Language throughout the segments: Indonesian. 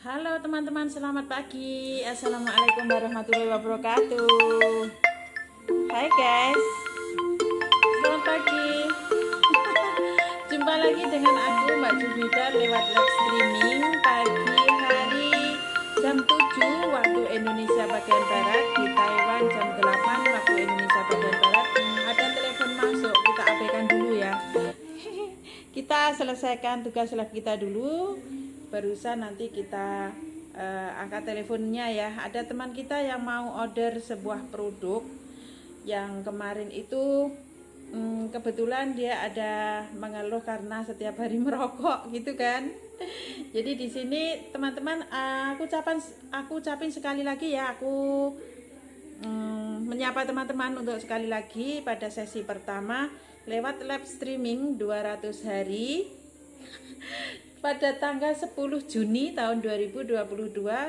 Halo teman-teman, selamat pagi. Assalamualaikum warahmatullahi wabarakatuh. Hai guys, selamat pagi. Jumpa lagi dengan aku Mbak Jumida lewat live streaming pagi hari jam 7 waktu Indonesia bagian Barat, di Taiwan jam 8 waktu Indonesia bagian Barat. Ada telepon masuk, kita abaikan dulu ya. Kita selesaikan tugas lab kita dulu, barusan nanti kita angkat teleponnya ya. Ada teman kita yang mau order sebuah produk yang kemarin itu kebetulan dia ada mengeluh karena setiap hari merokok gitu kan. Jadi di sini teman-teman, aku ucapin sekali lagi ya, aku menyapa teman-teman untuk sekali lagi pada sesi pertama lewat live streaming 200 hari pada tanggal 10 Juni tahun 2022,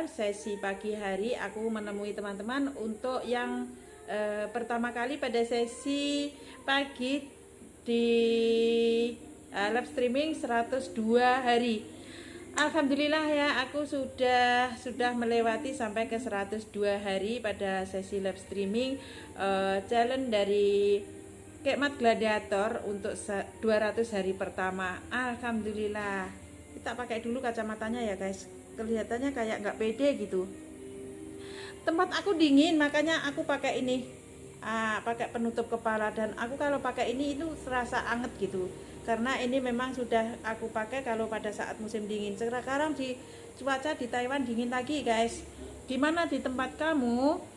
sesi pagi hari aku menemui teman-teman untuk yang pertama kali pada sesi pagi di live streaming 102 hari. Alhamdulillah ya, aku sudah melewati sampai ke 102 hari pada sesi live streaming challenge dari Kekmat Gladiator untuk 200 hari pertama. Alhamdulillah. Kita pakai dulu kacamatanya ya guys, kelihatannya kayak nggak pede gitu. Tempat aku dingin, makanya aku pakai ini, pakai penutup kepala. Dan aku kalau pakai ini itu serasa anget gitu, karena ini memang sudah aku pakai kalau pada saat musim dingin. Sekarang di cuaca di Taiwan dingin lagi guys. Gimana di tempat kamu?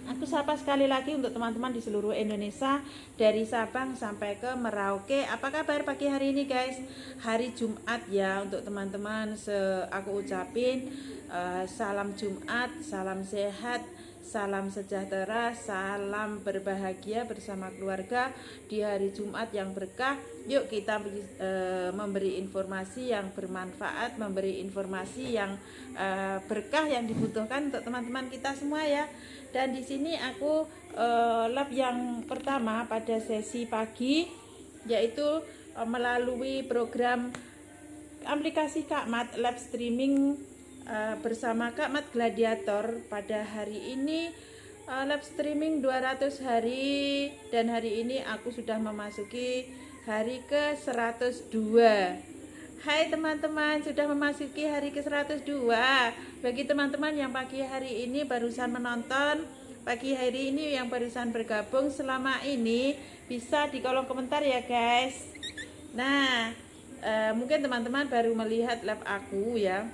Aku sapa sekali lagi untuk teman-teman di seluruh Indonesia, dari Sabang sampai ke Merauke. Apa kabar pagi hari ini guys? Hari Jumat ya, untuk teman-teman aku ucapin salam Jumat, salam sehat, salam sejahtera, salam berbahagia bersama keluarga di hari Jumat yang berkah. Yuk kita memberi informasi yang bermanfaat, memberi informasi yang berkah yang dibutuhkan untuk teman-teman kita semua ya. Dan di sini aku lab yang pertama pada sesi pagi, yaitu melalui program aplikasi Kekmat live streaming bersama Kekmat Gladiator. Pada hari ini live streaming 200 hari, dan hari ini aku sudah memasuki hari ke 102. Hai teman-teman, sudah memasuki hari ke 102. Bagi teman-teman yang pagi hari ini barusan menonton, pagi hari ini yang barusan bergabung selama ini, bisa di kolom komentar ya guys. Nah, mungkin teman-teman baru melihat live aku ya,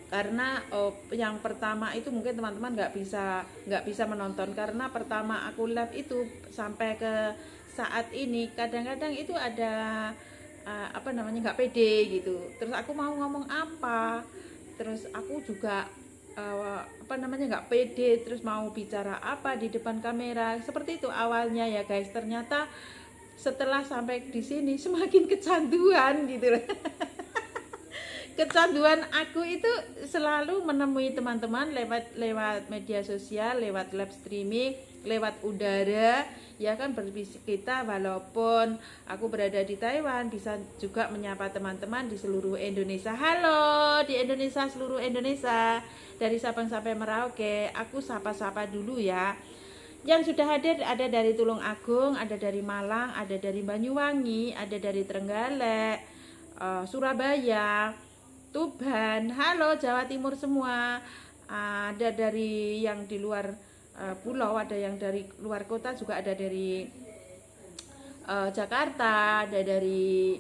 karena yang pertama itu mungkin teman-teman nggak bisa menonton, karena pertama aku live itu sampai ke saat ini kadang-kadang itu ada nggak pede gitu. Terus aku mau ngomong apa, terus aku juga nggak pede, terus mau bicara apa di depan kamera, seperti itu awalnya ya guys. Ternyata setelah sampai di sini semakin kecanduan gitu loh. Kecanduan aku itu selalu menemui teman-teman lewat media sosial, lewat live streaming, lewat udara ya kan, berbisik kita. Walaupun aku berada di Taiwan, bisa juga menyapa teman-teman di seluruh Indonesia. Halo di Indonesia, seluruh Indonesia, dari Sabang sampai Merauke. Aku sapa-sapa dulu ya. Yang sudah hadir ada dari Tulung Agung, ada dari Malang, ada dari Banyuwangi, ada dari Trenggalek, Surabaya, Tuban, halo Jawa Timur semua. Ada dari yang di luar pulau, ada yang dari luar kota juga, ada dari Jakarta, ada dari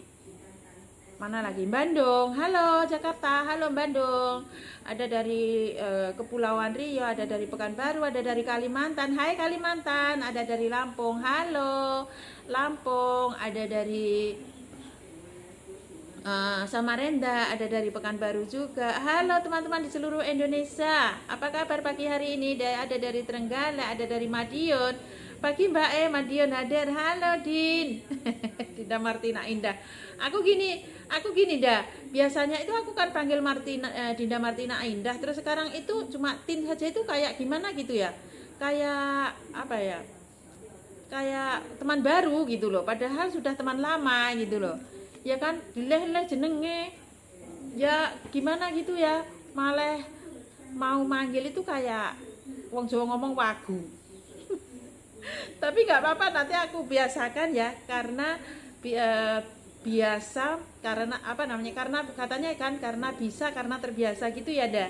mana lagi, Bandung, halo Jakarta, halo Bandung, ada dari Kepulauan Riau, ada dari Pekanbaru, ada dari Kalimantan, hai Kalimantan, ada dari Lampung, halo Lampung, ada dari Samarinda, ada dari Pekanbaru juga. Halo teman-teman di seluruh Indonesia, apa kabar pagi hari ini? Ada dari Trenggalek, ada dari Madiun. Pagi Mbak Madiun hadir. Halo Din. Dinda Martina Indah. Aku gini dah. Biasanya itu aku kan panggil Dinda Martina Indah. Terus sekarang itu cuma Tin saja, itu kayak gimana gitu ya? Kayak apa ya? Kayak teman baru gitu loh. Padahal sudah teman lama gitu loh. Ya kan, dileh-leh jenenge ya gimana gitu ya. malah mau manggil itu kayak wong Jawa ngomong wagu. Tapi nggak apa-apa, nanti aku biasakan ya, karena biasa, karena apa namanya, karena katanya kan karena bisa karena terbiasa gitu ya dah.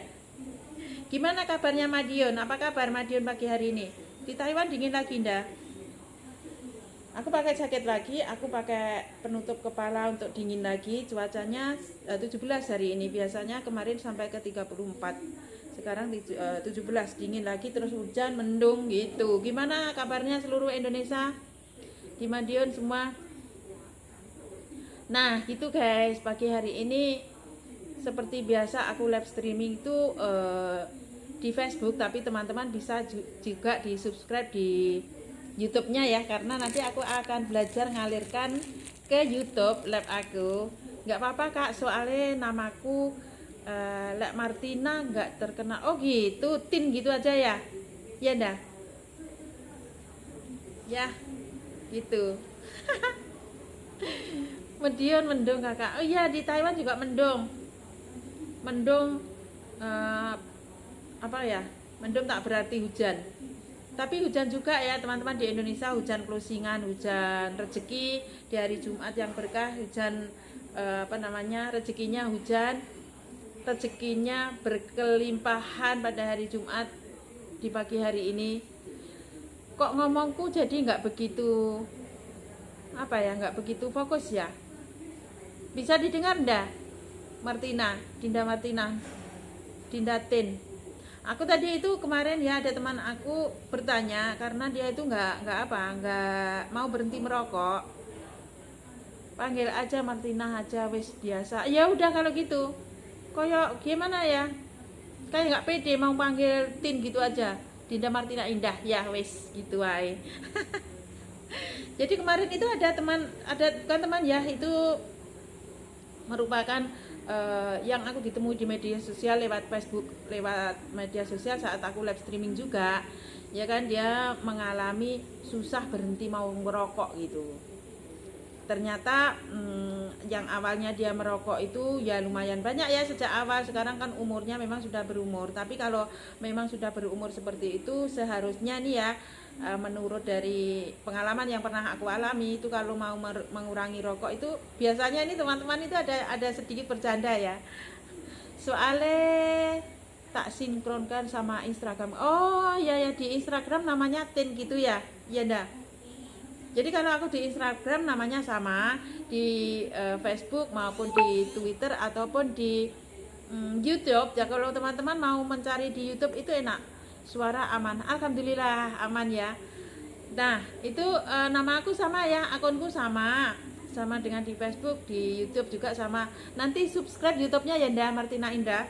Gimana kabarnya Madiun? Apa kabar Madiun pagi hari ini? Di Taiwan dingin lagi ndak? Aku pakai jaket lagi, aku pakai penutup kepala untuk dingin lagi. Cuacanya 17 hari ini, biasanya kemarin sampai ke 34. Sekarang 17, dingin lagi, terus hujan, mendung gitu. Gimana kabarnya seluruh Indonesia? Di Madiun semua? Nah gitu guys, pagi hari ini seperti biasa aku live streaming itu di Facebook, tapi teman-teman bisa juga di subscribe di YouTube-nya ya, karena nanti aku akan belajar ngalirkan ke YouTube live aku. Nggak apa-apa kak, soalnya namaku Lek Martina nggak terkenal. Oh gitu, Tin gitu aja ya? Ya dah. Ya, gitu. Madiun mendung kakak. Oh iya, di Taiwan juga mendung. Mendung apa ya? Mendung tak berarti hujan. Tapi hujan juga ya teman-teman, di Indonesia hujan closingan, hujan rezeki di hari Jumat yang berkah, hujan rezekinya hujan, rezekinya berkelimpahan pada hari Jumat di pagi hari ini. Kok ngomongku jadi nggak begitu nggak begitu fokus ya? Bisa didengar ndak? Dinda Martina, Dinda Tin. Aku tadi itu kemarin ya, ada teman aku bertanya, karena dia itu nggak mau berhenti merokok. Panggil aja Martina aja, wis biasa. Ya udah kalau gitu. Koyok gimana ya? Kayak nggak pede mau panggil Tin gitu aja. Dinda Martina Indah ya wis gitu ay. Jadi kemarin itu ada teman ya, itu merupakan yang aku ditemui di media sosial lewat Facebook, lewat media sosial saat aku live streaming juga ya kan. Dia mengalami susah berhenti mau merokok gitu. Ternyata yang awalnya dia merokok itu ya lumayan banyak ya sejak awal. Sekarang kan umurnya memang sudah berumur, tapi kalau memang sudah berumur seperti itu seharusnya nih ya, menurut dari pengalaman yang pernah aku alami itu, kalau mau mengurangi rokok itu biasanya ini teman-teman itu ada sedikit bercanda ya, soalnya tak sinkronkan sama Instagram. Oh ya di Instagram namanya Tin gitu ya, ya ndak. Jadi kalau aku di Instagram namanya sama, di Facebook maupun di Twitter ataupun di YouTube ya. Kalau teman-teman mau mencari di YouTube itu enak, suara aman, alhamdulillah aman ya. Nah itu nama aku sama ya, akunku sama dengan di Facebook, di YouTube juga sama. Nanti subscribe YouTube-nya ya Nda Martina Indah.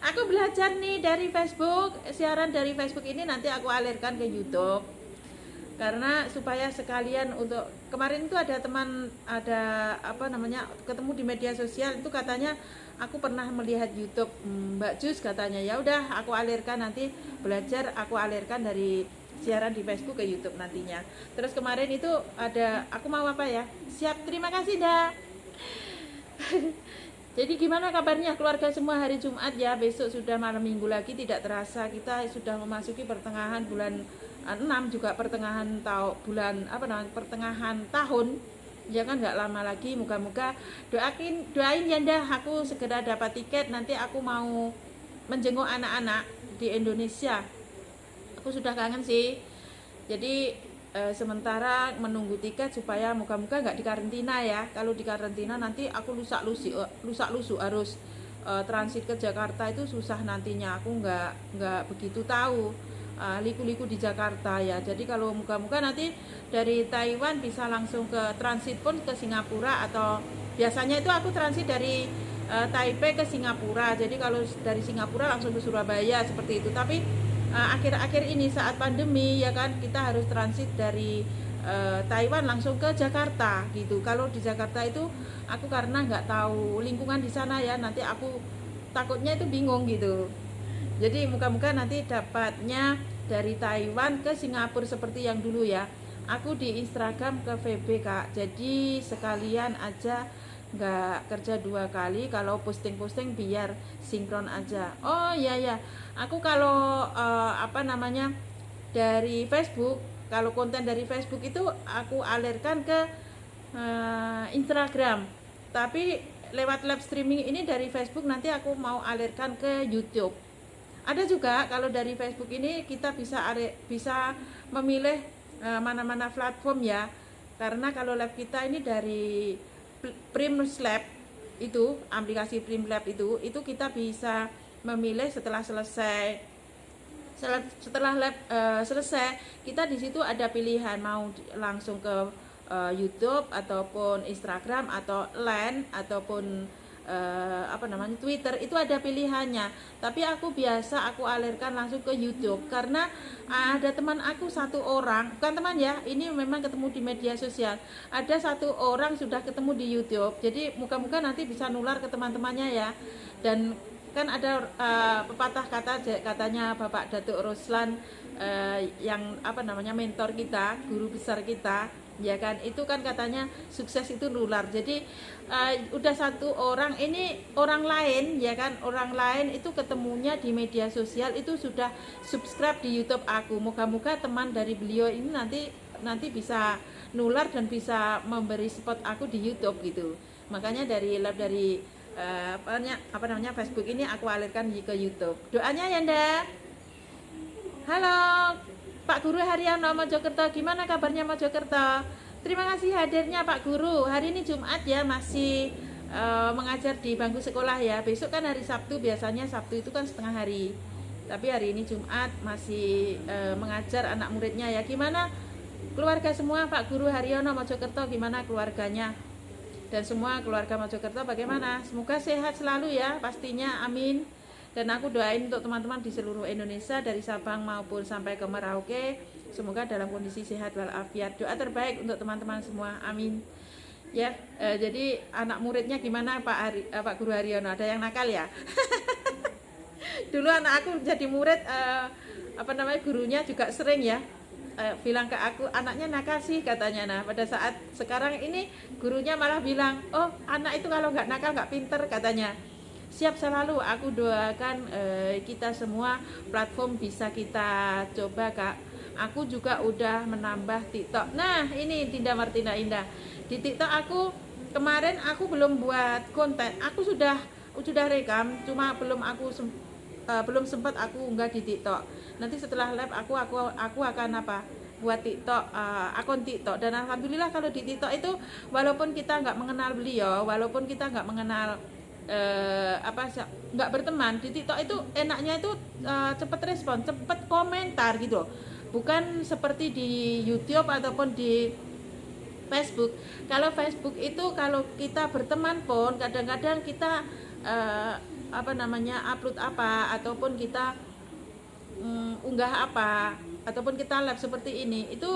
Aku belajar nih dari Facebook, siaran dari Facebook ini nanti aku alirkan ke YouTube, karena supaya sekalian untuk kemarin itu ada teman, ketemu di media sosial itu, katanya aku pernah melihat YouTube Mbak Jus katanya. Ya udah aku alirkan, nanti belajar aku alirkan dari siaran di Facebook ke YouTube nantinya. Terus kemarin itu aku mau apa ya? Siap, terima kasih dah. Jadi gimana kabarnya keluarga semua hari Jumat ya? Besok sudah malam minggu lagi, tidak terasa kita sudah memasuki pertengahan bulan 6, juga pertengahan pertengahan tahun ya kan, nggak lama lagi. Moga-moga doain ya dah aku segera dapat tiket, nanti aku mau menjenguk anak-anak di Indonesia. Aku sudah kangen sih, jadi sementara menunggu tiket supaya moga-moga nggak dikarantina ya. Kalau dikarantina nanti aku lusak-lusuk harus transit ke Jakarta, itu susah nantinya. Aku nggak begitu tahu liku-liku di Jakarta ya. Jadi kalau moga-moga nanti dari Taiwan bisa langsung ke transit pun ke Singapura, atau biasanya itu aku transit dari Taipei ke Singapura. Jadi kalau dari Singapura langsung ke Surabaya seperti itu. Tapi akhir-akhir ini saat pandemi ya kan, kita harus transit dari Taiwan langsung ke Jakarta gitu. Kalau di Jakarta itu aku karena nggak tahu lingkungan di sana ya, nanti aku takutnya itu bingung gitu. Jadi moga-moga nanti dapatnya dari Taiwan ke Singapura seperti yang dulu ya. Aku di Instagram ke VB kak, jadi sekalian aja nggak kerja 2 kali. Kalau posting-posting biar sinkron aja. Oh iya ya, aku kalau apa namanya, dari Facebook, kalau konten dari Facebook itu aku alirkan ke Instagram, tapi lewat live streaming ini dari Facebook nanti aku mau alirkan ke YouTube. Ada juga kalau dari Facebook ini kita bisa memilih mana-mana platform ya, karena kalau lab kita ini dari Primlab Lab, itu aplikasi Primlab itu kita bisa memilih setelah lab selesai, kita di situ ada pilihan mau langsung ke YouTube ataupun Instagram atau Line ataupun apa namanya Twitter, itu ada pilihannya. Tapi aku alirkan langsung ke YouTube karena ada teman aku 1 orang, bukan teman ya, ini memang ketemu di media sosial. Ada 1 orang sudah ketemu di YouTube, jadi moga-moga nanti bisa nular ke teman-temannya ya. Dan kan ada pepatah katanya Bapak Datuk Ruslan, yang apa namanya mentor kita, guru besar kita ya kan, itu kan katanya sukses itu nular. Jadi udah 1 orang, ini orang lain ya kan, orang lain itu ketemunya di media sosial itu sudah subscribe di YouTube aku. Moga-moga teman dari beliau ini nanti bisa nular dan bisa memberi support aku di YouTube gitu. Makanya dari apa namanya Facebook ini aku alirkan ke YouTube. Doanya ya nda. Halo Pak Guru Haryono Mojokerto, gimana kabarnya Mojokerto? Terima kasih hadirnya Pak Guru. Hari ini Jumat ya, masih mengajar di bangku sekolah ya. Besok kan hari Sabtu, biasanya Sabtu itu kan setengah hari. Tapi hari ini Jumat masih mengajar anak muridnya ya. Gimana keluarga semua Pak Guru Haryono Mojokerto, gimana keluarganya? Dan semua keluarga Mojokerto bagaimana? Semoga sehat selalu ya, pastinya, amin. Dan aku doain untuk teman-teman di seluruh Indonesia dari Sabang maupun sampai ke Merauke, semoga dalam kondisi sehat walafiat. Doa terbaik untuk teman-teman semua, amin. Ya, jadi anak muridnya gimana Pak Guru Haryono? Ada yang nakal ya? Dulu anak aku jadi murid, apa namanya, gurunya juga sering ya bilang ke aku, anaknya nakal sih katanya. Nah pada saat sekarang ini gurunya malah bilang, oh anak itu kalau nggak nakal nggak pinter katanya. Siap selalu, aku doakan kita semua platform bisa kita coba Kak. Aku juga udah menambah TikTok. Nah ini Dinda Martina Indah, di TikTok aku kemarin aku belum buat konten, aku sudah rekam, cuma belum sempat aku unggah di TikTok. Nanti setelah live aku akan buat TikTok, akun TikTok. Dan alhamdulillah kalau di TikTok itu walaupun kita nggak mengenal beliau, walaupun kita nggak mengenal nggak berteman, di TikTok itu enaknya itu cepet respon, cepet komentar gitu. Bukan seperti di YouTube ataupun di Facebook. Kalau Facebook itu kalau kita berteman pun kadang-kadang kita upload apa ataupun kita unggah apa ataupun kita live seperti ini, itu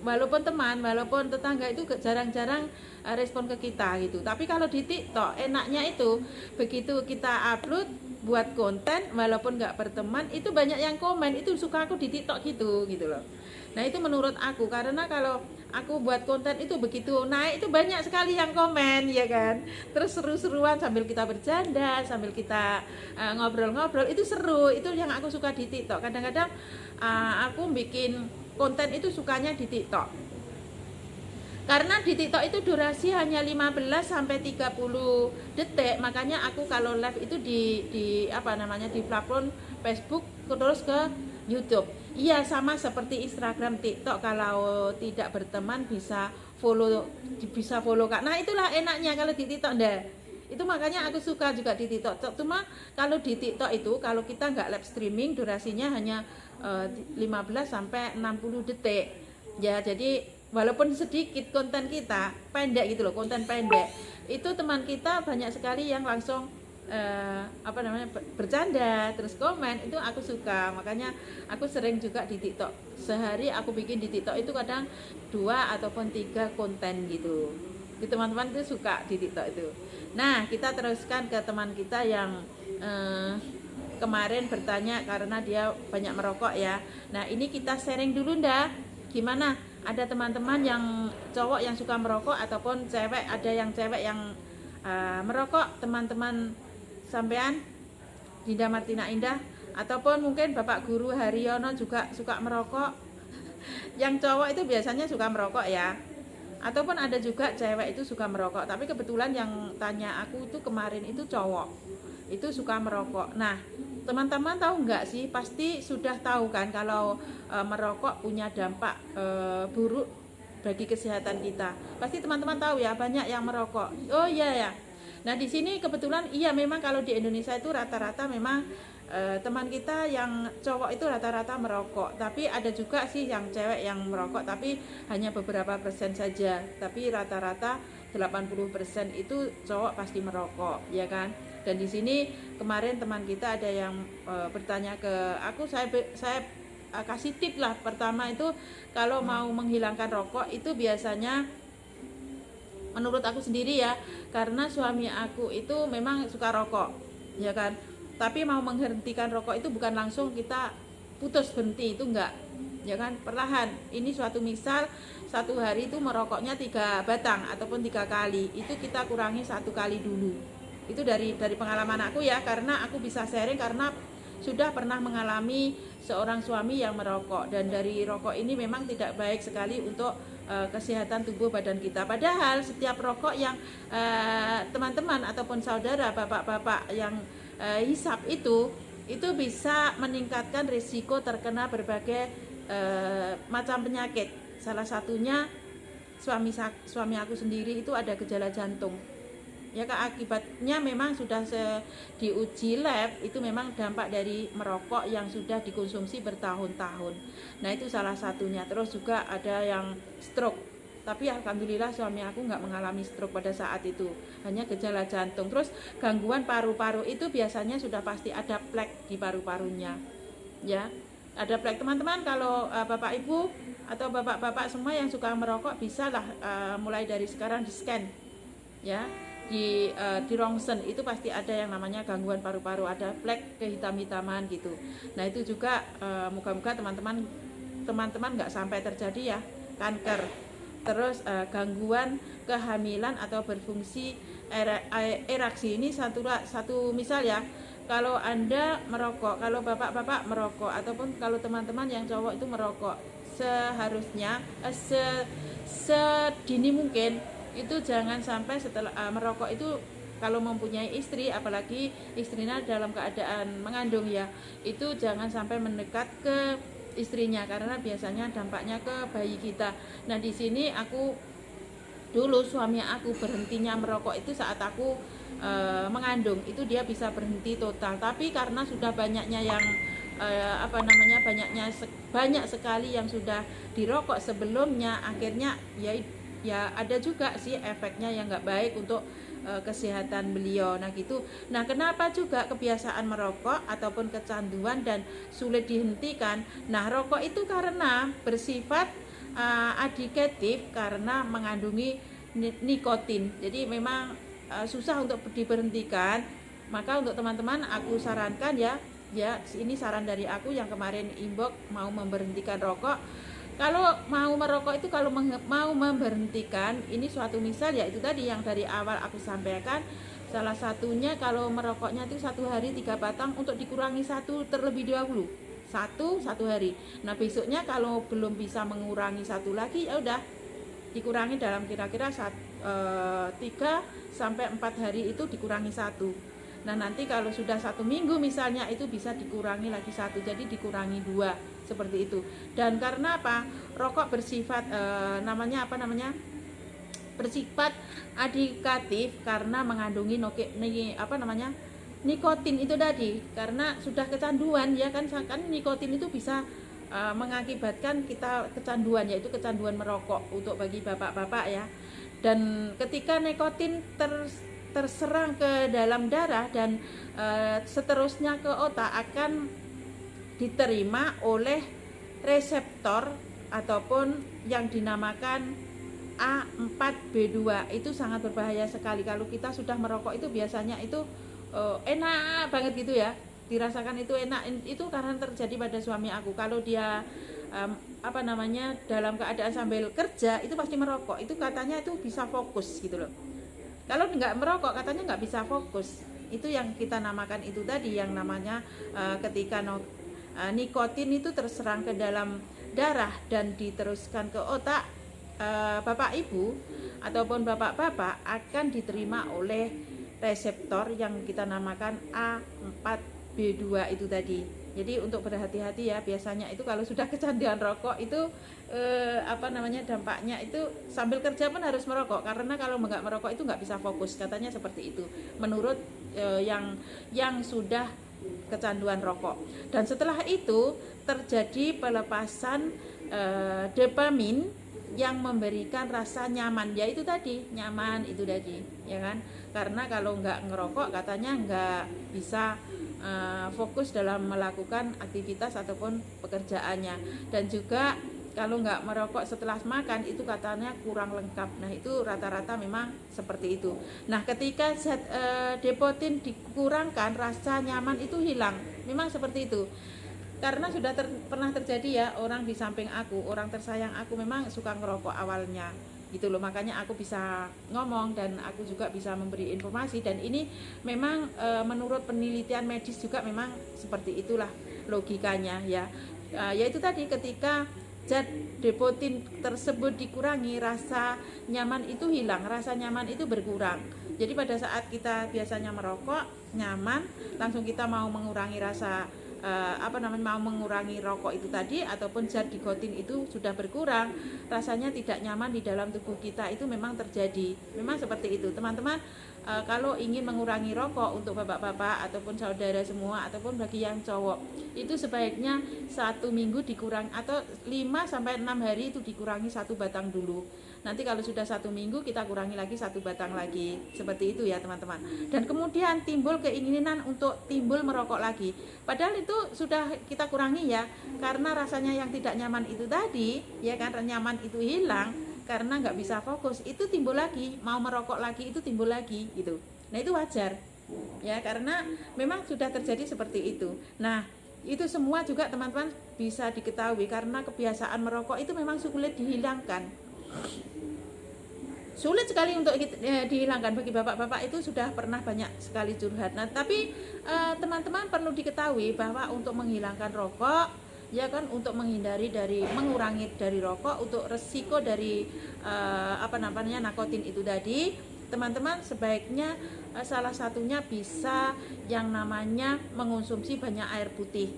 walaupun teman, walaupun tetangga itu jarang-jarang respon ke kita gitu. Tapi kalau di TikTok enaknya itu begitu kita upload buat konten walaupun nggak berteman, itu banyak yang komen, itu suka aku di TikTok gitu loh. Nah itu menurut aku, karena kalau aku buat konten itu begitu naik itu banyak sekali yang komen ya kan, terus seru-seruan sambil kita bercanda, sambil kita ngobrol-ngobrol, itu seru. Itu yang aku suka di TikTok. Kadang-kadang aku bikin konten itu sukanya di TikTok, karena di TikTok itu durasi hanya 15-30 detik. Makanya aku kalau live itu di platform Facebook terus ke YouTube. Iya, sama seperti Instagram, TikTok, kalau tidak berteman bisa follow Kak. Nah itulah enaknya kalau di TikTok deh. Itu makanya aku suka juga di TikTok. Cuma kalau di TikTok itu kalau kita nggak live streaming durasinya hanya 15-60 detik ya. Jadi walaupun sedikit konten kita pendek gitu loh, konten pendek, itu teman kita banyak sekali yang langsung bercanda terus komen, itu aku suka. Makanya aku sering juga di TikTok, sehari aku bikin di TikTok itu kadang 2 ataupun 3 konten gitu. Di teman-teman itu suka di TikTok itu. Nah kita teruskan ke teman kita yang kemarin bertanya karena dia banyak merokok ya. Nah ini kita sharing dulu ndak, gimana, ada teman-teman yang cowok yang suka merokok ataupun cewek, ada yang cewek yang merokok teman-teman sampean Dinda Martina Indah, ataupun mungkin Bapak Guru Haryono juga suka merokok. Yang cowok itu biasanya suka merokok ya, ataupun ada juga cewek itu suka merokok, tapi kebetulan yang tanya aku itu kemarin itu cowok itu suka merokok. Nah, teman-teman tahu nggak sih, pasti sudah tahu kan kalau merokok punya dampak buruk bagi kesehatan kita. Pasti teman-teman tahu ya, banyak yang merokok. Oh iya ya. Nah, di sini kebetulan iya, memang kalau di Indonesia itu rata-rata memang teman kita yang cowok itu rata-rata merokok, tapi ada juga sih yang cewek yang merokok, tapi hanya beberapa persen saja. Tapi rata-rata 80% itu cowok pasti merokok, ya kan? Dan di sini kemarin teman kita ada yang bertanya ke aku, saya kasih tip lah. Pertama itu kalau mau menghilangkan rokok itu biasanya menurut aku sendiri ya, karena suami aku itu memang suka rokok, ya kan? Tapi mau menghentikan rokok itu bukan langsung kita putus berhenti, itu enggak, ya kan, perlahan. Ini suatu misal satu hari itu merokoknya 3 batang ataupun 3 kali, itu kita kurangi 1 kali dulu. Itu dari pengalaman aku ya, karena aku bisa sharing karena sudah pernah mengalami seorang suami yang merokok, dan dari rokok ini memang tidak baik sekali untuk kesehatan tubuh badan kita. Padahal setiap rokok yang teman-teman ataupun saudara, bapak-bapak yang hisap itu bisa meningkatkan risiko terkena berbagai macam penyakit. Salah satunya suami aku sendiri itu ada gejala jantung. Ya, akibatnya memang sudah diuji lab, itu memang dampak dari merokok yang sudah dikonsumsi bertahun-tahun. Nah, itu salah satunya. Terus juga ada yang stroke, tapi alhamdulillah suami aku nggak mengalami stroke pada saat itu, hanya gejala jantung. Terus gangguan paru-paru itu biasanya sudah pasti ada plek di paru-parunya, ya, ada plek. Teman-teman kalau bapak ibu atau bapak-bapak semua yang suka merokok, bisalah mulai dari sekarang di scan, ya, di rongsen itu pasti ada yang namanya gangguan paru-paru, ada plek kehitam-hitaman gitu. Nah, itu juga moga-moga teman-teman nggak sampai terjadi ya kanker. Terus gangguan kehamilan atau berfungsi ereksi, ini satu misal ya. Kalau Anda merokok, kalau bapak-bapak merokok, ataupun kalau teman-teman yang cowok itu merokok, seharusnya sedini mungkin itu jangan sampai setelah merokok itu, kalau mempunyai istri, apalagi istrinya dalam keadaan mengandung ya, itu jangan sampai mendekat ke istrinya, karena biasanya dampaknya ke bayi kita. Nah, di sini aku dulu suami aku berhentinya merokok itu saat aku mengandung, itu dia bisa berhenti total. Tapi karena sudah banyaknya yang banyak sekali yang sudah dirokok sebelumnya, akhirnya ya ada juga sih efeknya yang nggak baik untuk kesehatan beliau. Nah gitu. Nah, kenapa juga kebiasaan merokok ataupun kecanduan dan sulit dihentikan? Nah, rokok itu karena bersifat adikatif, karena mengandungi nikotin. Jadi memang susah untuk diberhentikan. Maka untuk teman-teman aku sarankan ya ini saran dari aku yang kemarin inbox mau memberhentikan rokok. Kalau mau merokok itu, kalau mau memberhentikan, ini suatu misal ya, itu tadi yang dari awal aku sampaikan. Salah satunya kalau merokoknya itu 1 hari 3 batang, untuk dikurangi 1 terlebih dahulu, satu hari. Nah, besoknya kalau belum bisa mengurangi 1 lagi, ya udah dikurangi dalam kira-kira 3 sampai 4 hari itu dikurangi 1. Nah, nanti kalau sudah 1 minggu misalnya, itu bisa dikurangi lagi 1, jadi dikurangi 2, seperti itu. Dan karena apa? Rokok bersifat bersifat adikatif karena mengandungi nikotin itu tadi. Karena sudah kecanduan ya kan nikotin itu bisa mengakibatkan kita kecanduan, yaitu kecanduan merokok untuk bagi bapak-bapak ya. Dan ketika nikotin terserang ke dalam darah dan seterusnya ke otak, akan diterima oleh reseptor ataupun yang dinamakan A4B2. Itu sangat berbahaya sekali. Kalau kita sudah merokok itu biasanya itu enak banget gitu ya, dirasakan itu enak. Itu karena terjadi pada suami aku. Kalau dia dalam keadaan sambil kerja itu pasti merokok, itu katanya itu bisa fokus gitu loh. Kalau nggak merokok katanya nggak bisa fokus. Itu yang kita namakan itu tadi, yang namanya ketika nikotin itu terserang ke dalam darah dan diteruskan ke otak, Bapak Ibu ataupun Bapak-bapak akan diterima oleh reseptor yang kita namakan A4B2 itu tadi. Jadi untuk berhati-hati ya, biasanya itu kalau sudah kecanduan rokok itu dampaknya itu sambil kerja pun harus merokok, karena kalau nggak merokok itu nggak bisa fokus, katanya seperti itu menurut yang sudah kecanduan rokok. Dan setelah itu terjadi pelepasan dopamin yang memberikan rasa nyaman, ya itu tadi, nyaman itu tadi, ya kan? Karena kalau nggak ngerokok katanya nggak bisa fokus dalam melakukan aktivitas ataupun pekerjaannya. Dan juga kalau nggak merokok setelah makan itu katanya kurang lengkap. Nah itu rata-rata memang seperti itu. Nah ketika zat nikotin dikurangkan, rasa nyaman itu hilang, memang seperti itu. Karena sudah pernah terjadi ya, orang di samping aku, orang tersayang aku memang suka ngerokok awalnya gitu loh, makanya aku bisa ngomong dan aku juga bisa memberi informasi. Dan ini memang menurut penelitian medis juga memang seperti itulah logikanya ya. Yaitu tadi, ketika zat nikotin tersebut dikurangi, rasa nyaman itu hilang, rasa nyaman itu berkurang. Jadi pada saat kita biasanya merokok nyaman, langsung kita mau mengurangi rasa mau mengurangi rokok itu tadi, ataupun zat nikotin itu sudah berkurang, rasanya tidak nyaman di dalam tubuh kita, itu memang terjadi, memang seperti itu teman-teman. Kalau ingin mengurangi rokok untuk bapak-bapak ataupun saudara semua, ataupun bagi yang cowok, itu sebaiknya 1 minggu dikurang, atau 5-6 hari itu dikurangi 1 batang dulu. Nanti kalau sudah 1 minggu kita kurangi lagi 1 batang lagi, seperti itu ya teman-teman. Dan kemudian timbul keinginan untuk timbul merokok lagi, padahal itu sudah kita kurangi ya, karena rasanya yang tidak nyaman itu tadi, ya kan, nyaman itu hilang karena nggak bisa fokus, itu timbul lagi, mau merokok lagi itu timbul lagi gitu. Nah itu wajar ya, karena memang sudah terjadi seperti itu. Nah itu semua juga teman-teman bisa diketahui karena kebiasaan merokok itu memang sulit dihilangkan, sulit sekali untuk dihilangkan. Bagi bapak-bapak itu sudah pernah banyak sekali curhat. Nah tapi teman-teman perlu diketahui bahwa untuk menghilangkan rokok, ya kan, untuk menghindari dari mengurangi dari rokok, untuk resiko dari nikotin itu tadi, teman-teman sebaiknya salah satunya bisa yang namanya mengonsumsi banyak air putih,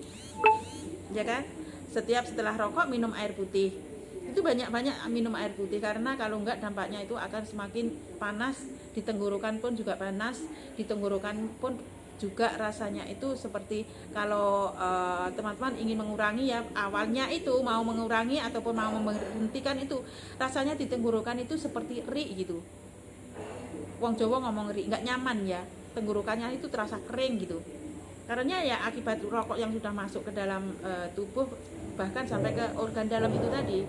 ya kan. Setelah rokok minum air putih, itu banyak-banyak minum air putih, karena kalau enggak dampaknya itu akan semakin panas, di tenggorokan pun juga panas, di tenggorokan pun juga rasanya itu seperti kalau teman-teman ingin mengurangi ya, awalnya itu mau mengurangi ataupun mau memberhentikan itu, rasanya di tenggorokan itu seperti ri gitu. Wong Jawa ngomong ri, nggak nyaman ya, tenggorokannya itu terasa kering gitu, karena ya akibat rokok yang sudah masuk ke dalam tubuh, bahkan sampai ke organ dalam itu tadi.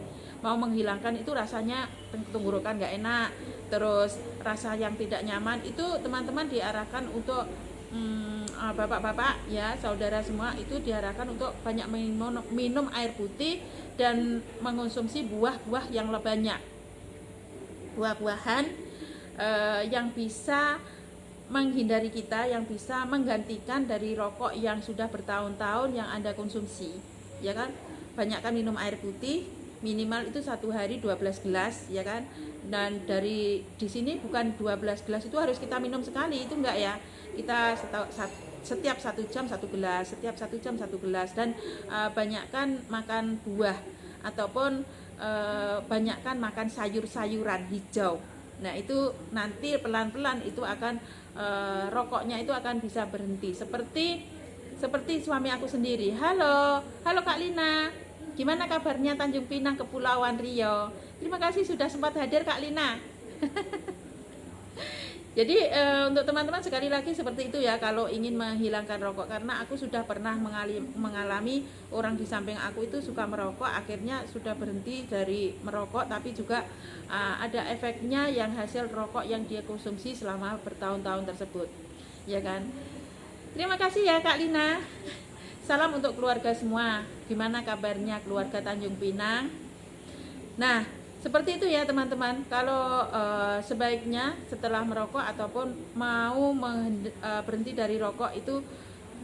Mau menghilangkan itu rasanya tenggorokan nggak enak, terus rasa yang tidak nyaman itu teman-teman diarahkan untuk bapak-bapak ya, saudara semua, itu diarahkan untuk banyak minum air putih dan mengonsumsi buah-buah yang banyak, buah-buahan yang bisa menghindari kita, yang bisa menggantikan dari rokok yang sudah bertahun-tahun yang Anda konsumsi, ya kan. Banyakkan minum air putih, minimal itu 1 hari 12 gelas, ya kan. Dan di sini bukan 12 gelas itu harus kita minum sekali, itu enggak ya. Kita setiap 1 jam 1 gelas, setiap 1 jam 1 gelas. Dan banyakkan makan buah, ataupun banyakkan makan sayur-sayuran hijau. Nah itu nanti pelan-pelan itu akan rokoknya itu akan bisa berhenti. Seperti suami aku sendiri. Halo Kak Lina, gimana kabarnya Tanjung Pinang, Kepulauan Riau? Terima kasih sudah sempat hadir Kak Lina. Jadi untuk teman-teman sekali lagi seperti itu ya, kalau ingin menghilangkan rokok, karena aku sudah pernah mengalami orang di samping aku itu suka merokok, akhirnya sudah berhenti dari merokok, tapi juga ada efeknya yang hasil rokok yang dia konsumsi selama bertahun-tahun tersebut, ya kan. Terima kasih ya Kak Lina. Salam untuk keluarga semua. Gimana kabarnya keluarga Tanjung Pinang? Nah, Seperti itu ya teman-teman. Kalau sebaiknya setelah merokok ataupun mau berhenti dari rokok itu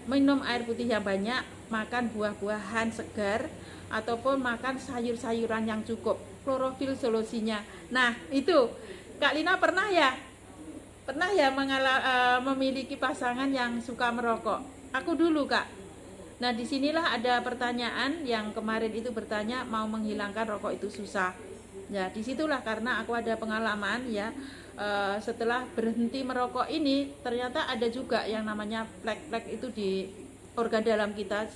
minum air putih yang banyak, makan buah-buahan segar, ataupun makan sayur-sayuran yang cukup. Klorofil solusinya. Nah itu Kak Lina pernah ya memiliki pasangan yang suka merokok. Aku dulu Kak. Nah disinilah ada pertanyaan yang kemarin itu bertanya mau menghilangkan rokok itu susah. Ya disitulah karena aku ada pengalaman ya, setelah berhenti merokok ini ternyata ada juga yang namanya plek-plek itu di organ dalam kita,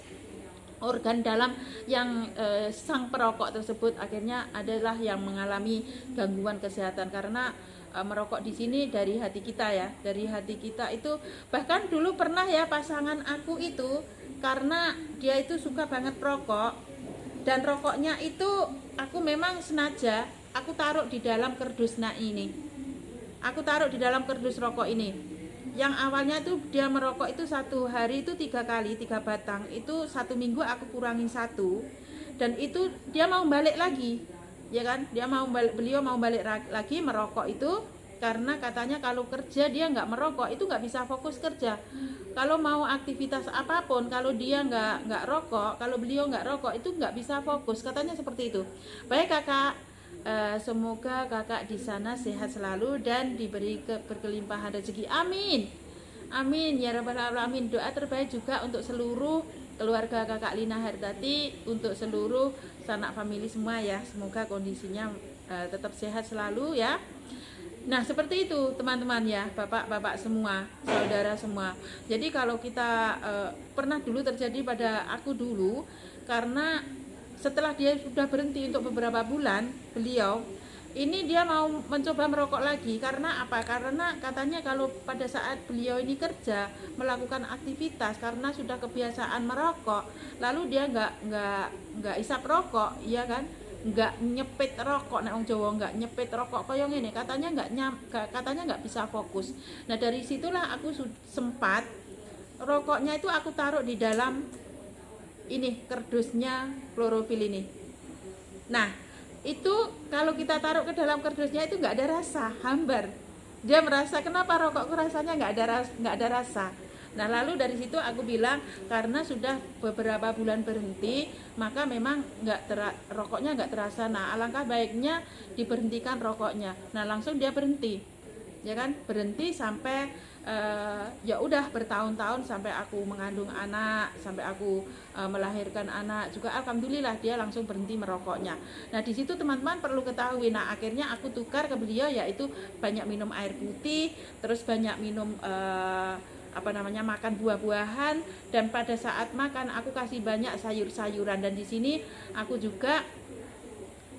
organ dalam yang sang perokok tersebut akhirnya adalah yang mengalami gangguan kesehatan karena merokok di sini dari hati kita ya, dari hati kita itu. Bahkan dulu pernah ya pasangan aku itu karena dia itu suka banget rokok, dan rokoknya itu aku memang sengaja aku taruh di dalam kardus ini. Aku taruh di dalam kardus rokok ini. Yang awalnya tuh dia merokok itu satu hari itu 3 kali, 3 batang. Itu 1 minggu aku kurangin 1. Dan itu dia mau balik lagi. Ya kan? Beliau mau balik lagi merokok itu karena katanya kalau kerja dia nggak merokok itu nggak bisa fokus kerja. Kalau mau aktivitas apapun, kalau dia nggak rokok, kalau beliau nggak rokok itu nggak bisa fokus, katanya seperti itu. Baik kakak, semoga kakak di sana sehat selalu dan diberi berkelimpahan rezeki. Amin, amin ya rabbal alamin. Doa terbaik juga untuk seluruh keluarga kakak Lina Hartati, untuk seluruh sanak famili semua ya. Semoga kondisinya tetap sehat selalu ya. Nah seperti itu teman-teman ya, bapak-bapak semua, saudara semua. Jadi kalau kita pernah dulu terjadi pada aku dulu, karena setelah dia sudah berhenti untuk beberapa bulan, beliau ini dia mau mencoba merokok lagi. Karena apa? Karena katanya kalau pada saat beliau ini kerja melakukan aktivitas karena sudah kebiasaan merokok, lalu dia nggak isap rokok, ya kan? Nggak nyepit rokok, nek wong Jawa nggak nyepit rokok kaya ngene, katanya nggak bisa fokus. Nah dari situlah aku sempat rokoknya itu aku taruh di dalam ini kardusnya klorofil ini. Nah itu kalau kita taruh ke dalam kardusnya itu nggak ada rasa, hambar. Dia merasa kenapa rokokku rasanya nggak ada rasa. Nah lalu dari situ aku bilang karena sudah beberapa bulan berhenti, maka memang rokoknya nggak terasa. Nah alangkah baiknya diberhentikan rokoknya. Nah langsung dia berhenti, ya kan, berhenti sampai ya udah bertahun-tahun sampai aku mengandung anak, sampai aku melahirkan anak juga, alhamdulillah dia langsung berhenti merokoknya. Nah di situ teman-teman perlu ketahui. Nah akhirnya aku tukar ke beliau yaitu banyak minum air putih, terus banyak minum makan buah-buahan, dan pada saat makan aku kasih banyak sayur-sayuran. Dan di sini aku juga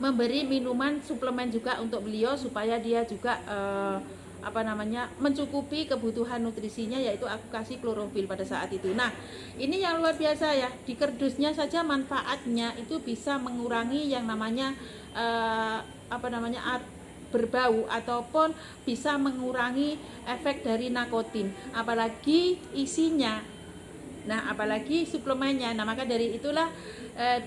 memberi minuman suplemen juga untuk beliau supaya dia juga mencukupi kebutuhan nutrisinya, yaitu aku kasih klorofil pada saat itu. Nah ini yang luar biasa ya, di kardusnya saja manfaatnya itu bisa mengurangi yang namanya berbau ataupun bisa mengurangi efek dari nikotin, apalagi isinya. Nah apalagi suplemennya. Nah maka dari itulah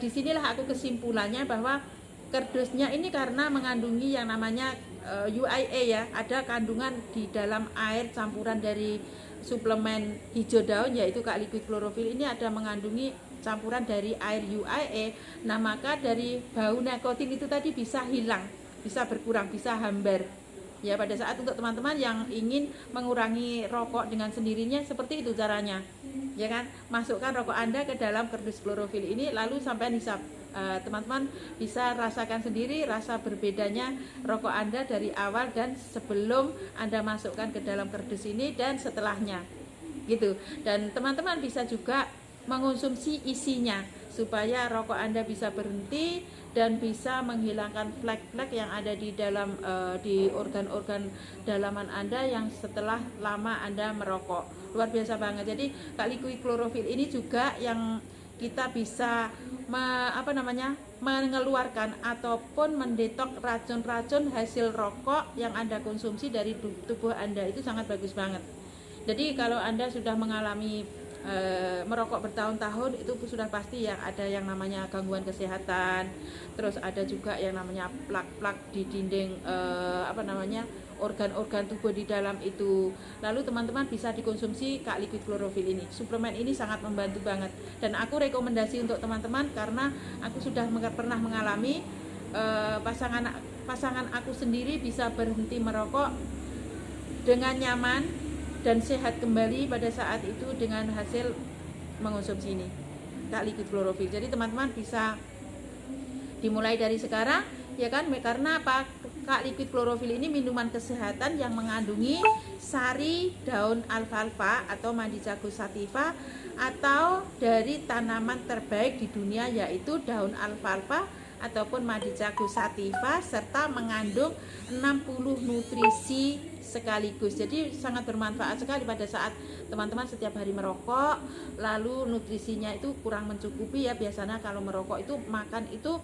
disinilah aku kesimpulannya bahwa kardusnya ini karena mengandungi yang namanya UIA ya, ada kandungan di dalam air campuran dari suplemen hijau daun yaitu Kak liquid klorofil ini ada mengandungi campuran dari air UIA. Nah maka dari bau nikotin itu tadi bisa hilang, bisa berkurang, bisa hambar ya. Pada saat untuk teman-teman yang ingin mengurangi rokok dengan sendirinya, seperti itu caranya ya kan, masukkan rokok Anda ke dalam kardus klorofil ini lalu sampai hisap. Teman-teman bisa rasakan sendiri rasa berbedanya rokok Anda dari awal dan sebelum Anda masukkan ke dalam kardus ini dan setelahnya gitu. Dan teman-teman bisa juga mengonsumsi isinya supaya rokok Anda bisa berhenti dan bisa menghilangkan flek-flek yang ada di dalam di organ-organ dalaman Anda yang setelah lama Anda merokok. Luar biasa banget. Jadi Kak liquid klorofil ini juga yang kita bisa mengeluarkan ataupun mendetok racun-racun hasil rokok yang Anda konsumsi dari tubuh Anda. Itu sangat bagus banget. Jadi kalau Anda sudah mengalami merokok bertahun-tahun itu sudah pasti yang ada yang namanya gangguan kesehatan, terus ada juga yang namanya plak-plak di dinding organ-organ tubuh di dalam itu. Lalu teman-teman bisa dikonsumsi Kak Liquid Chlorophyll ini. Suplemen ini sangat membantu banget dan aku rekomendasi untuk teman-teman karena aku sudah pernah mengalami pasangan aku sendiri bisa berhenti merokok dengan nyaman dan sehat kembali pada saat itu dengan hasil mengonsumsi ini Kak Liquid Chlorophyll. Jadi teman-teman bisa dimulai dari sekarang ya kan, karena apa? Kak Liquid Chlorophyll ini minuman kesehatan yang mengandungi sari daun alfalfa atau Mandijago sativa atau dari tanaman terbaik di dunia yaitu daun alfalfa ataupun Mandijago sativa, serta mengandung 60 nutrisi sekaligus. Jadi sangat bermanfaat sekali pada saat teman-teman setiap hari merokok, lalu nutrisinya itu kurang mencukupi ya. Biasanya kalau merokok itu makan itu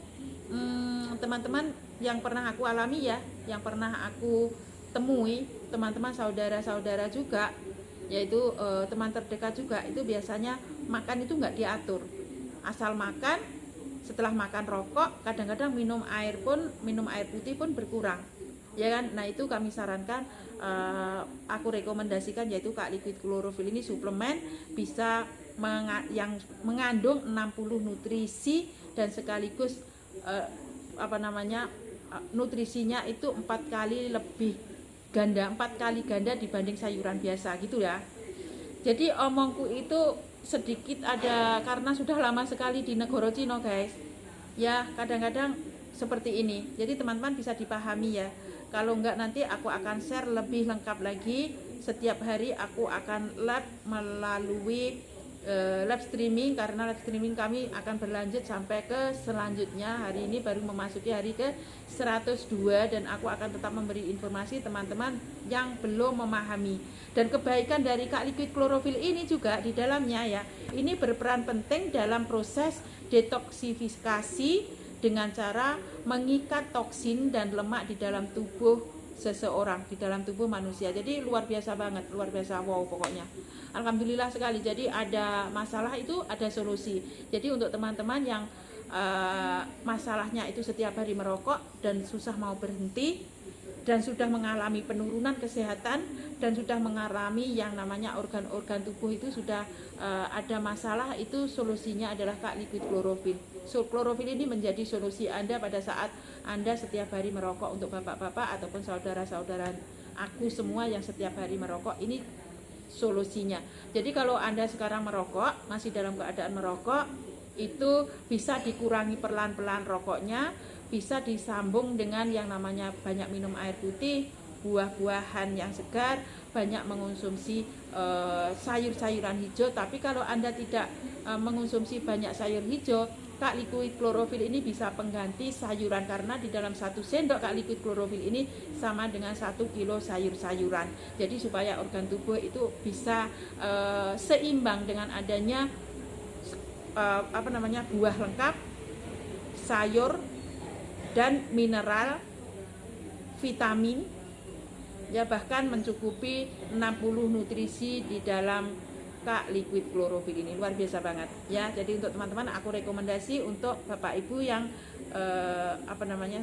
teman-teman yang pernah aku alami ya, yang pernah aku temui teman-teman saudara-saudara juga, yaitu teman terdekat juga, itu biasanya makan itu nggak diatur, asal makan. Setelah makan rokok kadang-kadang minum air putih pun berkurang ya kan. Nah itu kami sarankan, aku rekomendasikan yaitu Kak Liquid Chlorophyll ini suplemen bisa yang mengandung 60 nutrisi dan sekaligus nutrisinya itu 4 kali ganda dibanding sayuran biasa gitu ya. Jadi omongku itu sedikit ada karena sudah lama sekali di negara Cina guys ya, kadang-kadang seperti ini. Jadi teman-teman bisa dipahami ya. Kalau enggak nanti aku akan share lebih lengkap lagi. Setiap hari aku akan live melalui live streaming, karena live streaming kami akan berlanjut sampai ke selanjutnya. Hari ini baru memasuki hari ke 102 dan aku akan tetap memberi informasi teman-teman yang belum memahami. Dan kebaikan dari Kak Liquid Chlorophyll ini juga di dalamnya ya, ini berperan penting dalam proses detoksifikasi dengan cara mengikat toksin dan lemak di dalam tubuh seseorang, di dalam tubuh manusia. Jadi luar biasa banget, luar biasa, wow pokoknya. Alhamdulillah sekali. Jadi ada masalah itu ada solusi. Jadi untuk teman-teman yang masalahnya itu setiap hari merokok dan susah mau berhenti, dan sudah mengalami penurunan kesehatan, dan sudah mengalami yang namanya organ-organ tubuh itu sudah ada masalah, itu solusinya adalah Kak Liquid Chlorophyll. So, Chlorophyll ini menjadi solusi Anda pada saat Anda setiap hari merokok. Untuk bapak-bapak ataupun saudara-saudara aku semua yang setiap hari merokok, ini solusinya. Jadi kalau Anda sekarang merokok, masih dalam keadaan merokok, itu bisa dikurangi perlahan-pelan rokoknya, bisa disambung dengan yang namanya banyak minum air putih, buah-buahan yang segar, banyak mengonsumsi sayur-sayuran hijau. Tapi kalau Anda tidak mengonsumsi banyak sayur hijau, Kak Liquid Chlorophyll ini bisa pengganti sayuran, karena di dalam 1 sendok Kak Liquid Chlorophyll ini sama dengan 1 kilo sayur-sayuran. Jadi supaya organ tubuh itu bisa seimbang dengan adanya buah lengkap, sayur dan mineral, vitamin ya, bahkan mencukupi 60 nutrisi di dalam Kak Liquid Chlorophyll ini. Luar biasa banget ya. Jadi untuk teman-teman aku rekomendasi untuk Bapak Ibu yang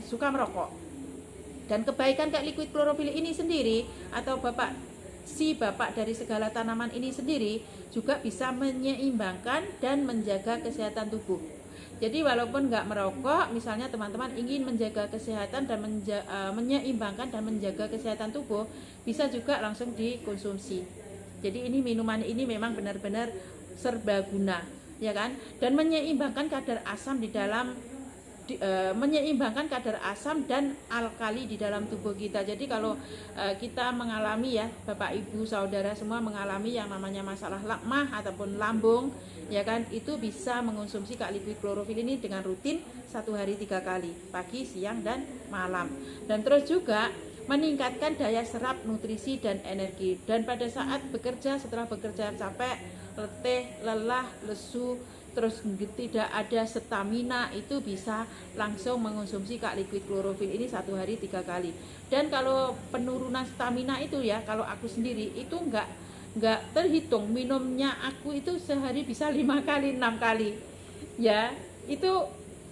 suka merokok. Dan kebaikan Kak Liquid Chlorophyll ini sendiri, atau bapak dari segala tanaman ini sendiri, juga bisa menyeimbangkan dan menjaga kesehatan tubuh. Jadi walaupun nggak merokok, misalnya teman-teman ingin menjaga kesehatan dan menyeimbangkan dan menjaga kesehatan tubuh, bisa juga langsung dikonsumsi. Jadi ini minuman ini memang benar-benar serbaguna, ya kan? Dan menyeimbangkan kadar asam di dalam menyeimbangkan kadar asam dan alkali di dalam tubuh kita. Jadi kalau kita mengalami ya, Bapak Ibu saudara semua mengalami yang namanya masalah mah ataupun lambung, ya kan, itu bisa mengonsumsi Kak Liquid Chlorophyll ini dengan rutin 1 hari 3 kali, pagi, siang, dan malam. Dan terus juga meningkatkan daya serap nutrisi dan energi. Dan pada saat bekerja, setelah bekerja capek, letih, lelah, lesu, terus tidak ada stamina, itu bisa langsung mengonsumsi Kak Liquid Chlorophyll ini 1 hari 3 kali. Dan kalau penurunan stamina itu ya, kalau aku sendiri itu enggak nggak terhitung. Minumnya aku itu sehari bisa 5 kali 6 kali ya, itu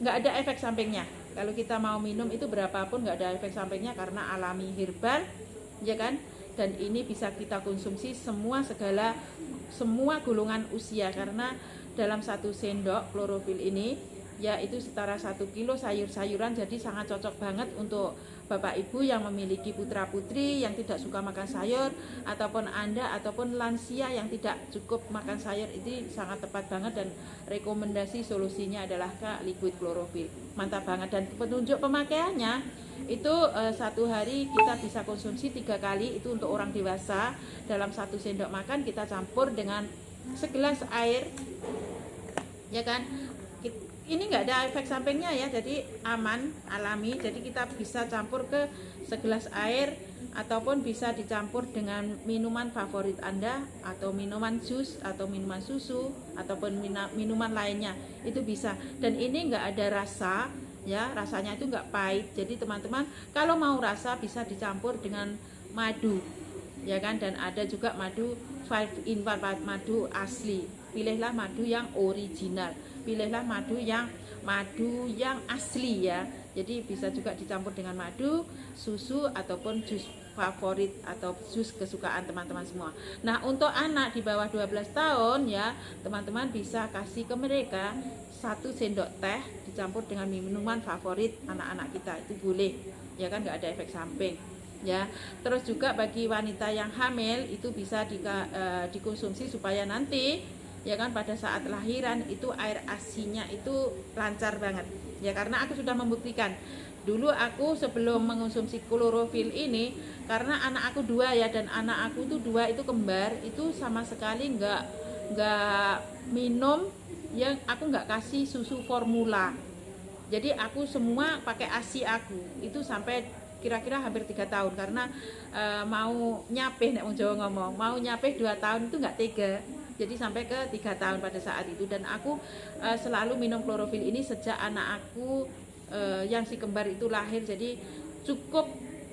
nggak ada efek sampingnya. Kalau kita mau minum itu berapapun nggak ada efek sampingnya karena alami herbal ya kan. Dan ini bisa kita konsumsi semua golongan usia, karena dalam 1 sendok klorofil ini ya itu setara 1 kilo sayur-sayuran. Jadi sangat cocok banget untuk Bapak Ibu yang memiliki putra putri yang tidak suka makan sayur, ataupun Anda ataupun lansia yang tidak cukup makan sayur. Ini sangat tepat banget, dan rekomendasi solusinya adalah liquid klorofil. Mantap banget. Dan petunjuk pemakaiannya itu 1 hari kita bisa konsumsi 3 kali. Itu untuk orang dewasa. Dalam 1 sendok makan kita campur dengan segelas air ya kan. Ini nggak ada efek sampingnya ya, jadi aman, alami. Jadi kita bisa campur ke segelas air, ataupun bisa dicampur dengan minuman favorit Anda, atau minuman jus, atau minuman susu, ataupun minuman lainnya, itu bisa. Dan ini nggak ada rasa ya, rasanya itu nggak pahit. Jadi teman-teman kalau mau rasa bisa dicampur dengan madu ya kan. Dan ada juga madu 5 in 1, madu asli. Pilihlah madu yang original, pilihlah madu yang asli ya. Jadi bisa juga dicampur dengan madu, susu, ataupun jus favorit atau jus kesukaan teman-teman semua. Nah, untuk anak di bawah 12 tahun ya, teman-teman bisa kasih ke mereka 1 sendok teh dicampur dengan minuman favorit anak-anak kita, itu boleh ya kan, nggak ada efek samping ya. Terus juga bagi wanita yang hamil itu bisa dikonsumsi supaya nanti ya kan pada saat lahiran itu air ASI-nya itu lancar banget ya, karena aku sudah membuktikan. Dulu aku sebelum mengonsumsi klorofil ini, karena anak aku 2 ya, dan anak aku tuh 2 itu kembar, itu sama sekali nggak minum yang aku nggak kasih susu formula. Jadi aku semua pakai ASI aku itu sampai kira-kira hampir 3 tahun, karena mau nyapeh, nek wong Jawa ngomong, mau nyapeh 2 tahun itu nggak tega. Jadi sampai ke 3 tahun pada saat itu. Dan aku selalu minum klorofil ini sejak anak aku yang si kembar itu lahir. Jadi cukup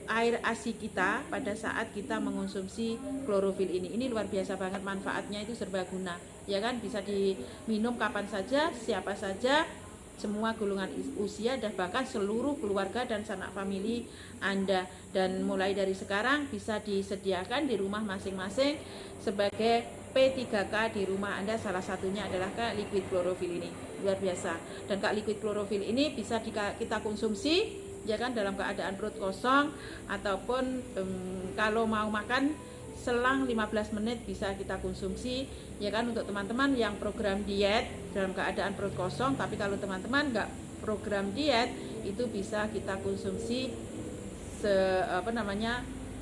air ASI kita pada saat kita mengonsumsi klorofil ini. Ini luar biasa banget, manfaatnya itu serbaguna ya kan. Bisa diminum kapan saja, siapa saja, semua golongan usia, dan bahkan seluruh keluarga dan sanak famili Anda. Dan mulai dari sekarang bisa disediakan di rumah masing-masing sebagai P3K di rumah Anda. Salah satunya adalah liquid klorofil ini, luar biasa. Dan liquid klorofil ini bisa kita konsumsi ya kan dalam keadaan perut kosong, ataupun kalau mau makan selang 15 menit bisa kita konsumsi ya kan. Untuk teman-teman yang program diet dalam keadaan perut kosong, tapi kalau teman-teman nggak program diet, itu bisa kita konsumsi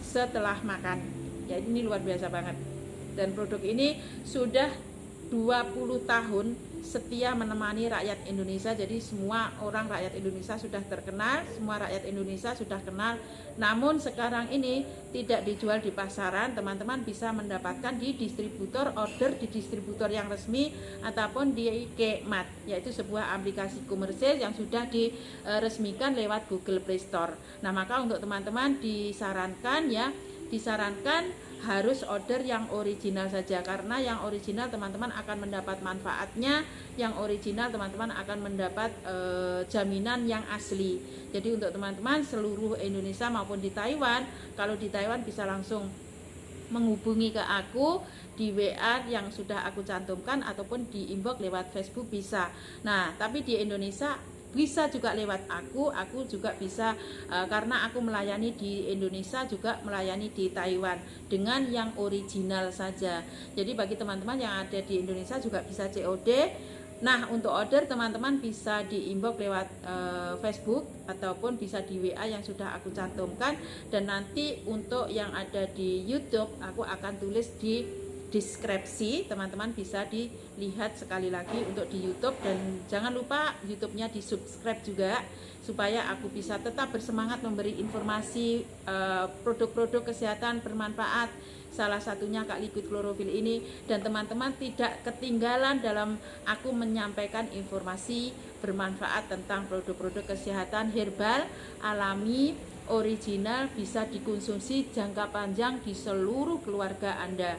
setelah makan ya. Ini luar biasa banget. Dan produk ini sudah 20 tahun setia menemani rakyat Indonesia. Jadi semua orang rakyat Indonesia sudah terkenal, semua rakyat Indonesia sudah kenal. Namun sekarang ini tidak dijual di pasaran, teman-teman bisa mendapatkan di distributor, order di distributor yang resmi, ataupun di Kemat, yaitu sebuah aplikasi komersil yang sudah diresmikan lewat Google Play Store. Nah, maka untuk teman-teman disarankan harus order yang original saja, karena yang original teman-teman akan mendapat manfaatnya, yang original teman-teman akan mendapat jaminan yang asli. Jadi untuk teman-teman seluruh Indonesia maupun di Taiwan, kalau di Taiwan bisa langsung menghubungi ke aku di WA yang sudah aku cantumkan, ataupun di inbox lewat Facebook bisa. Nah, tapi di Indonesia bisa juga lewat aku juga bisa, karena aku melayani di Indonesia juga melayani di Taiwan dengan yang original saja. Jadi bagi teman-teman yang ada di Indonesia juga bisa COD. Nah, untuk order teman-teman bisa di inbox lewat Facebook, ataupun bisa di WA yang sudah aku cantumkan. Dan nanti untuk yang ada di YouTube aku akan tulis di deskripsi, teman-teman bisa dilihat sekali lagi untuk di YouTube. Dan jangan lupa YouTube-nya di subscribe juga, supaya aku bisa tetap bersemangat memberi informasi produk-produk kesehatan bermanfaat, salah satunya liquid klorofil ini. Dan teman-teman tidak ketinggalan dalam aku menyampaikan informasi bermanfaat tentang produk-produk kesehatan herbal, alami, original, bisa dikonsumsi jangka panjang di seluruh keluarga Anda.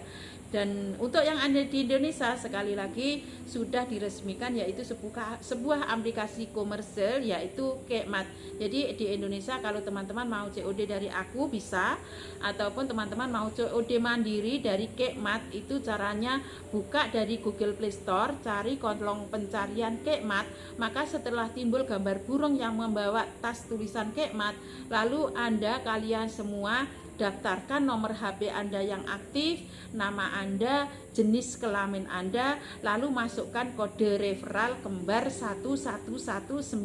Dan untuk yang ada di Indonesia sekali lagi sudah diresmikan, yaitu sebuah aplikasi komersil yaitu Kekmat. Jadi di Indonesia kalau teman-teman mau COD dari aku bisa, ataupun teman-teman mau COD mandiri dari Kekmat, itu caranya buka dari Google Play Store, cari kolom pencarian Kekmat, maka setelah timbul gambar burung yang membawa tas tulisan Kekmat, lalu kalian semua daftarkan nomor HP Anda yang aktif, nama Anda, jenis kelamin Anda, lalu masukkan kode referral kembar 111957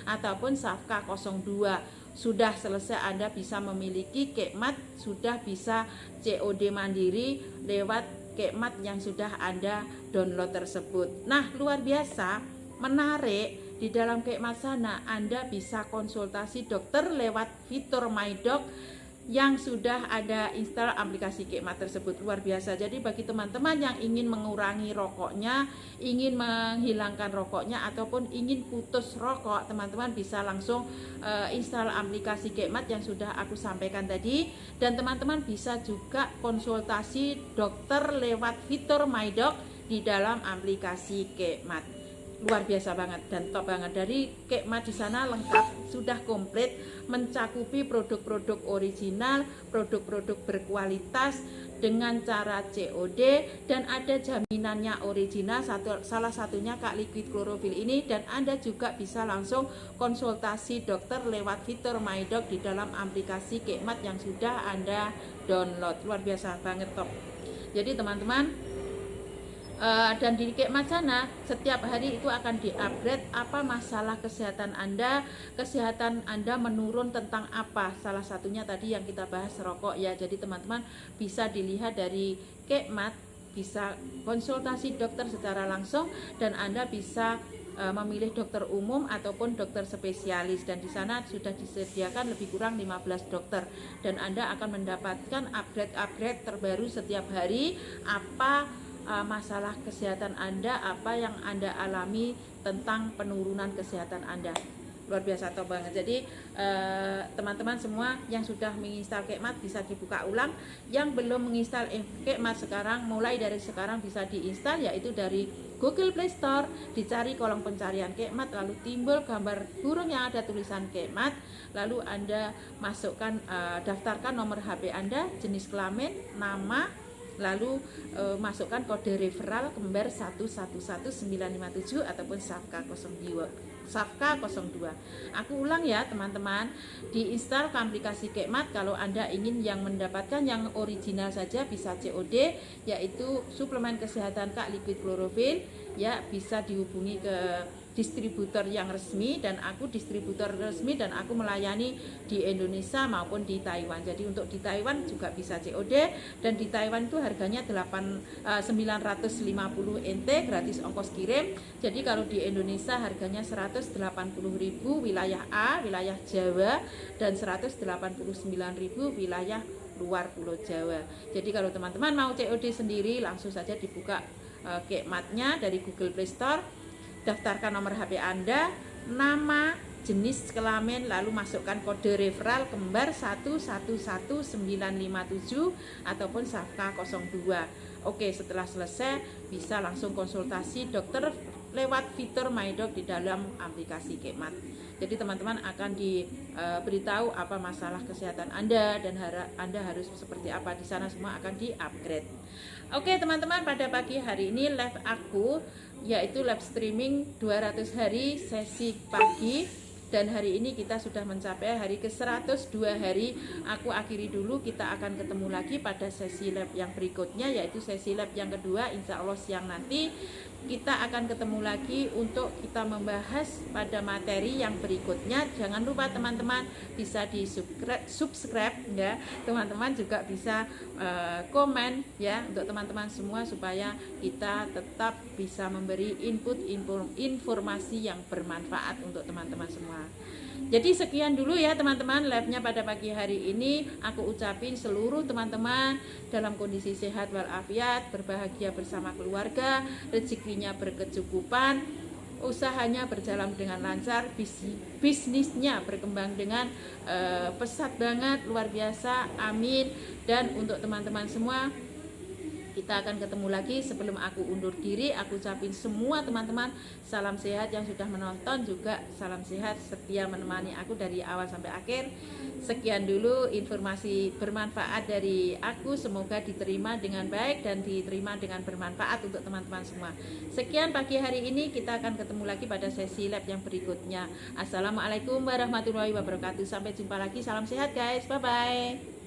ataupun Safka 02. Sudah selesai, Anda bisa memiliki Kekmat, sudah bisa COD mandiri lewat Kekmat yang sudah Anda download tersebut. Nah, luar biasa, menarik. Di dalam Kekmat sana Anda bisa konsultasi dokter lewat fitur MyDoc yang sudah ada install aplikasi Kekmat tersebut. Luar biasa. Jadi bagi teman-teman yang ingin mengurangi rokoknya, ingin menghilangkan rokoknya, ataupun ingin putus rokok, teman-teman bisa langsung install aplikasi Kekmat yang sudah aku sampaikan tadi. Dan teman-teman bisa juga konsultasi dokter lewat fitur MyDoc di dalam aplikasi Kekmat. Luar biasa banget dan top banget. Dari Kekmat di sana lengkap, sudah komplit, mencakupi produk-produk original, produk-produk berkualitas dengan cara COD, dan ada jaminannya original, salah satunya Kak Liquid Chlorophyll ini. Dan Anda juga bisa langsung konsultasi dokter lewat fitur MyDoc di dalam aplikasi Kekmat yang sudah Anda download. Luar biasa banget, top. Jadi teman-teman, dan di Kekmat sana setiap hari itu akan diupgrade apa masalah kesehatan Anda menurun tentang apa. Salah satunya tadi yang kita bahas, rokok ya. Jadi teman-teman bisa dilihat dari Kekmat, bisa konsultasi dokter secara langsung, dan Anda bisa memilih dokter umum ataupun dokter spesialis. Dan di sana sudah disediakan lebih kurang 15 dokter, dan Anda akan mendapatkan upgrade terbaru setiap hari, apa masalah kesehatan Anda, apa yang Anda alami tentang penurunan kesehatan Anda. Luar biasa, top banget. Jadi teman-teman semua yang sudah menginstal Kekmat bisa dibuka ulang. Yang belum menginstal Kekmat sekarang, mulai dari sekarang bisa diinstal, yaitu dari Google Play Store, dicari kolom pencarian Kekmat, lalu timbul gambar burung yang ada tulisan Kekmat, lalu Anda masukkan, daftarkan nomor HP Anda, jenis kelamin, nama, lalu masukkan kode referral kembar 111957 ataupun Safka 02. Aku ulang ya teman-teman, diinstal ke aplikasi Kekmat. Kalau Anda ingin yang mendapatkan yang original saja bisa COD, yaitu suplemen kesehatan Kak Liquid Chlorophyll ya, bisa dihubungi ke distributor yang resmi, dan aku distributor resmi, dan aku melayani di Indonesia maupun di Taiwan. Jadi untuk di Taiwan juga bisa COD, dan di Taiwan itu harganya 950 NT gratis ongkos kirim. Jadi kalau di Indonesia harganya 180.000 wilayah A, wilayah Jawa, dan 189.000 wilayah luar Pulau Jawa. Jadi kalau teman-teman mau COD sendiri, langsung saja dibuka Kekmatnya dari Google Play Store, daftarkan nomor HP Anda, nama, jenis kelamin, lalu masukkan kode referral kembar 111957 ataupun Safka 02. Oke, setelah selesai bisa langsung konsultasi dokter lewat fitur MyDoc di dalam aplikasi Kekmat. Jadi teman-teman akan diberitahu apa masalah kesehatan Anda, dan Anda harus seperti apa. Di sana semua akan di-upgrade. Oke teman-teman, pada pagi hari ini live aku yaitu live streaming 200 hari sesi pagi, dan hari ini kita sudah mencapai hari ke-102 hari. Aku akhiri dulu, kita akan ketemu lagi pada sesi lab yang berikutnya, yaitu sesi lab yang kedua. Insya Allah siang nanti kita akan ketemu lagi untuk kita membahas pada materi yang berikutnya. Jangan lupa teman-teman bisa di subscribe ya, teman-teman juga bisa komen ya, untuk teman-teman semua, supaya kita tetap bisa memberi informasi yang bermanfaat untuk teman-teman semua. Jadi sekian dulu ya teman-teman live-nya pada pagi hari ini. Aku ucapin seluruh teman-teman dalam kondisi sehat walafiat, berbahagia bersama keluarga, rezekinya berkecukupan, usahanya berjalan dengan lancar, bisnisnya berkembang dengan pesat banget, luar biasa, amin. Dan untuk teman-teman semua, Kita akan ketemu lagi. Sebelum aku undur diri, aku ucapin semua teman-teman salam sehat, yang sudah menonton juga salam sehat, setia menemani aku dari awal sampai akhir. Sekian dulu informasi bermanfaat dari aku, semoga diterima dengan baik dan diterima dengan bermanfaat untuk teman-teman semua. Sekian pagi hari ini, kita akan ketemu lagi pada sesi lab yang berikutnya. Assalamualaikum warahmatullahi wabarakatuh. Sampai jumpa lagi, salam sehat guys, bye bye.